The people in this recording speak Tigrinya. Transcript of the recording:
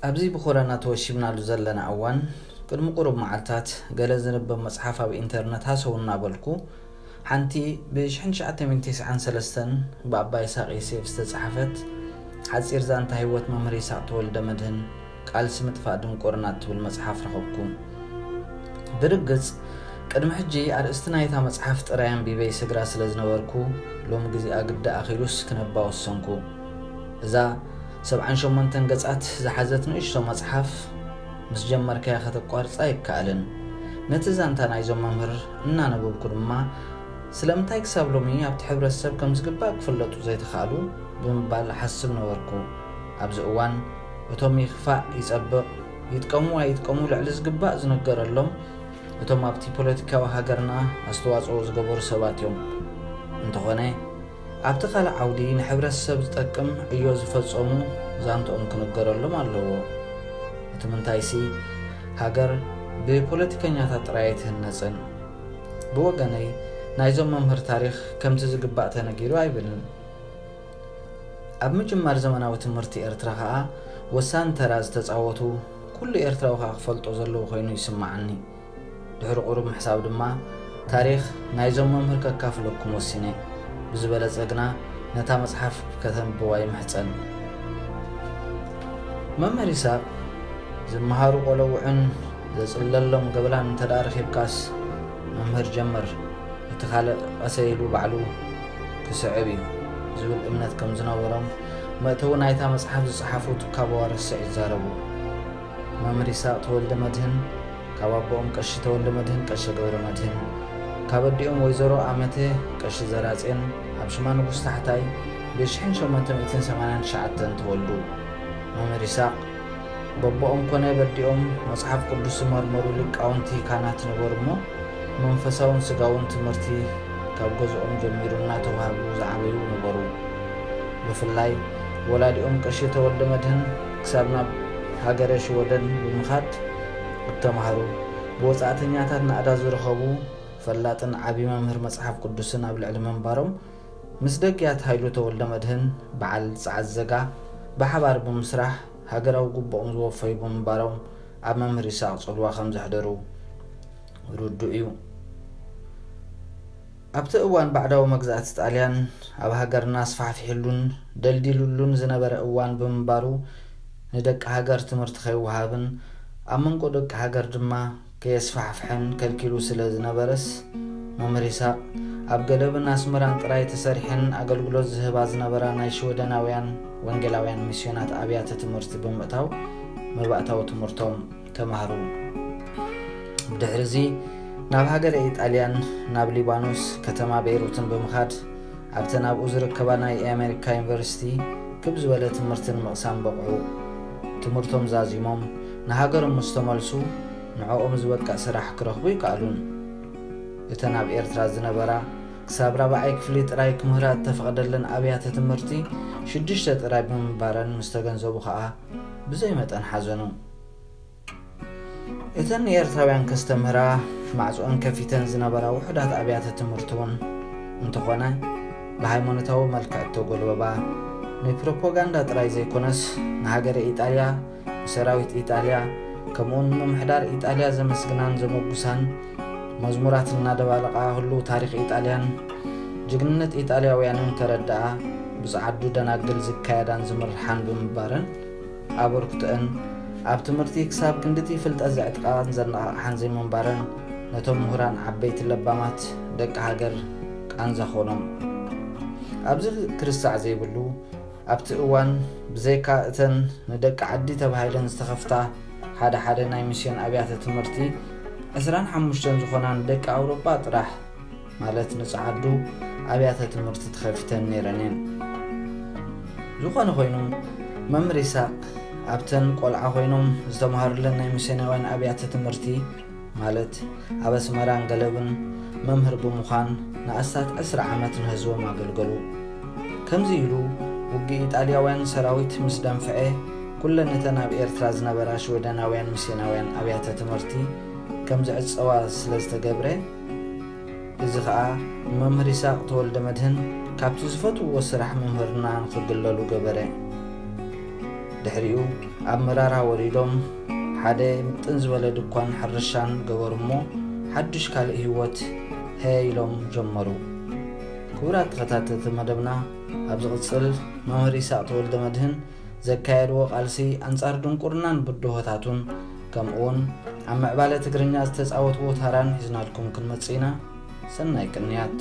أبزي بخورنا توشيبنا لزلنا أوان قدم قرب معلتات قال زنب مصحفة بإنترنت هاسونا بالكو حنتي بشحن شعت من 9 بأباي ساقي سيف استصحفت حصير زان تهيوت ممري ساعت ولد مدهن قال سمت فادم قرنات بالمصحف رخبكم برقص قدم حجي أرستنا يتا مصحف تريان بيبي سقرا سلزنوركو لوم جزي أقد أخيروس كنبا وصنكو إذا 78 ገጻት ዝሓዘት ንእሽቶ መጽሓፍ ምስ ጀመርካ ከተቋርጻ ይካኣልን ነቲ ዛንታ ናይዞም መምህር እናነበብኩ ድማ ስለምንታይ ክሳብ ሎሚ ኣብቲ ሕብረተሰብ ከም ዝግባእ ክፍለጡ ዘይተኻሉ ብምባል ሓስብ ነበርኩ ኣብዚ እዋን እቶም ይኽፋእ ይጸብቕ ይጥቀሙ ኣይጥቀሙ ልዕሊ ዝግባእ ዝነገረሎም እቶም ኣብቲ ፖለቲካዊ ሃገርና ኣስተዋጽኦ ዝገበሩ ሰባት እዮም እንተኾነ ኣብቲ ኻልእ ዓውዲ ንሕብረተሰብ ዝጠቅም እዮ ዝፈጸሙ ዛንቶኦም ክነገረሎም ኣለዎ እቲ ምንታይሲ ሃገር ብፖለቲከኛታት ጥራይ ኣይትህነፅን ብወገነይ ናይዞም መምህር ታሪክ ከምቲ ዝግባእ ተነጊሩ ኣይብልን ኣብ ምጅማር ዘመናዊ ትምህርቲ ኤርትራ ከዓ ወሳኒ ተራ ዝተፃወቱ ኩሉ ኤርትራዊ ከዓ ክፈልጦ ዘለዎ ኮይኑ ይስማዓኒ ድሕሪ ቁሩብ ምሕሳብ ድማ ታሪክ ናይዞም መምህር ከካፍለኩም ወሲነ ብዝበለጸግና ነታ መጽሓፍ ከተንብዋ ይምሕፀን መምህር ይስሐቅ ዝመሃሩ ቆለውዕን ዘጽለሎም ገበላን ተዳርኺብካስ መምህር ጀመር እቲ ካልእ ቀሰይሉ ባዕሉ ክስዕብ እዩ ዝብል እምነት ከም ዝነበሮም መእተው ናይታ መጽሓፍ ዝጸሓፉ ትካብ ዋርስዕ ይዛረቡ መምህር ይስሐቅ ተወልደ መድህን ካብ ኣቦኦም ቀሺ ተወልደ መድህን ቀሺ ገብረ መድህን ካብ ኣዲኦም ወይዘሮ ኣመቴ ቀሺ ዘራጼን ኣብ ሽማ ንጉስ ታሕታይ ብ1889 ተወልዱ መምህር ይስሐቅ በቦኦም ኮነ በዲኦም መጽሓፍ ቅዱስ መርመሩ ሊቃውንቲ ካህናት ነበሩ እሞ መንፈሳውን ስጋውን ትምህርቲ ካብ ገዝኦም ጀሚሩ እናተዋህቡ ዝዓበዩ ነበሩ ብፍላይ ወላዲኦም ቀሺ ተወልደ መድህን ክሳብ ናብ ሃገረ ሽወደን ብምኻድ እተምሃሩ ብወጻእተኛታት ናዕዳ ዝረኸቡ ፈላጥን ዓቢ መምህር መጽሓፍ ቅዱስን ኣብ ልዕሊ መንባሮም ምስ ደጊያት ሃይሉ ተወልደ መድህን በዓል ጸዓት ዘጋ ብሓባር ብምስራሕ ሃገራዊ ጉቦኦም ዝወፈዩ ብምንባሮም ኣብ መምህር ይስሐቅ ጽልዋ ከም ዘሕደሩ ርዱእ እዩ ኣብቲ እዋን ባዕዳዊ መግዛእቲ ጣልያን ኣብ ሃገርና ስፋሕፊሕሉን ደልዲሉሉን ዝነበረ እዋን ብምንባሩ ንደቂ ሃገር ትምህርቲ ከይወሃብን ኣብ መንጎ ደቂ ሃገር ድማ ከየስፋሕፍሕን ከልኪሉ ስለ ዝነበረስ መምህር ይስሐቅ ኣብ ገደብን ኣስመራን ጥራይ ተሰሪሕን ኣገልግሎት ዝህባ ዝነበራ ናይ ሽወደናውያን ወንጌላውያን ሚስዮናት ኣብያተ ትምህርቲ ብምእታው መባእታዊ ትምህርቶም ተማሃሩ ብድሕሪዚ ናብ ሃገረ ኢጣልያን ናብ ሊባኖስ ከተማ ቤይሩትን ብምኻድ ኣብተን ኣብኡ ዝርከባ ናይ ኣሜሪካ ዩኒቨርሲቲ ክብ ዝበለ ትምህርትን ምቕሳም በቕዑ ትምህርቶም ዛዚሞም ንሃገሮም ምስ ተመልሱ ንዕኦም ዝበቃ ስራሕ ክረኽቡ ይከኣሉን እተን ኣብ ኤርትራ ዝነበራ ክሳብ 4ይ ክፍሊ ጥራይ ክምህራት ተፈቕደለን ኣብያተ ትምህርቲ 6 ጥራይ ብምንባረን ምስ ተገንዘቡ ከዓ ብዘይ መጠን ሓዘኑ እተን ኤርትራውያን ከስተምህራ ማዕጾን ከፊተን ዝነበራ ውሕዳት ኣብያተ ትምህርቲ እውን እንተኾነ ብሃይማኖታዊ መልክዕ ተጎልበባ ንፕሮፓጋንዳ ጥራይ ዘይኮነስ ንሃገረ ኢጣልያ ሰራዊት ኢጣልያ ከምኡን ምምሕዳር ኢጣልያ ዘመስግናን ዘመጉሳን መዝሙራት እናደባለቃ ሁሉ ታሪክ ኢጣልያን ጅግንነት ኢጣልያውያንን ተረዳኣ ብፃዓዱ ደናግል ዝካየዳን ዝምርሓን ብምባረን ኣበርክተን ኣብ ትምህርቲ ክሳብ ክንድቲ ፍልጠት ዘዕጥቃን ዘነቓቕሓን ዘይምንባረን ነቶም ምሁራን ዓበይቲ ለባማት ደቂ ሃገር ቃንዛ ኾኖም ኣብዚ ክርስሳዕ ዘይብሉ ኣብቲ እዋን ብዘይካ እተን ንደቂ ዓዲ ተባሂለን ዝተኸፍታ ሓደ ናይ ሚስዮን ኣብያተ ትምህርቲ 25 ዝኾናን ደቂ ኣውሮፓ ጥራሕ ማለት ንፃዓዱ ኣብያተ ትምህርቲ ተኸፊተን ነይረን ዝኾነ ኮይኑ መምህር ይስሐቅ ኣብተን ቆልዓ ኮይኖም ዝተምሃሩለን ናይ ሚስዮናውያን ኣብያተ ትምህርቲ ማለት ኣብ ኣስመራን ገለብን መምህር ብምዃን ንኣስታት 10 ዓመት ንህዝቦም ኣገልገሉ ከምዚ ኢሉ ውጊ ኢጣልያውያን ሰራዊት ምስ ደንፍዐ ኩለን እተን ኣብ ኤርትራ ዝነበራ ሽወደናውያን ሚስዮናውያን ኣብያተ ትምህርቲ ከም ዝዕፀዋ ስለ ዝተገብረ እዚ ከዓ መምህር ይስሐቅ ተወልደ መድህን ካብቲ ዝፈትውዎ ስራሕ መምህርና ንክግለሉ ገበረ ድሕሪኡ أمرارا وليدهم حدا تنزل دكان حرشان جورمو حدش كال هيوت هايلهم جمروا كورات غتاتة مدبنا أبزغتصل مهري ساعت ولد مدهن زكاير وقالسي أنصار دنقرنان بدوهتاتون كمون عم عبالة تقرنيا استسعوت وطهران حزنا لكم كلمة سينا سنة كنيات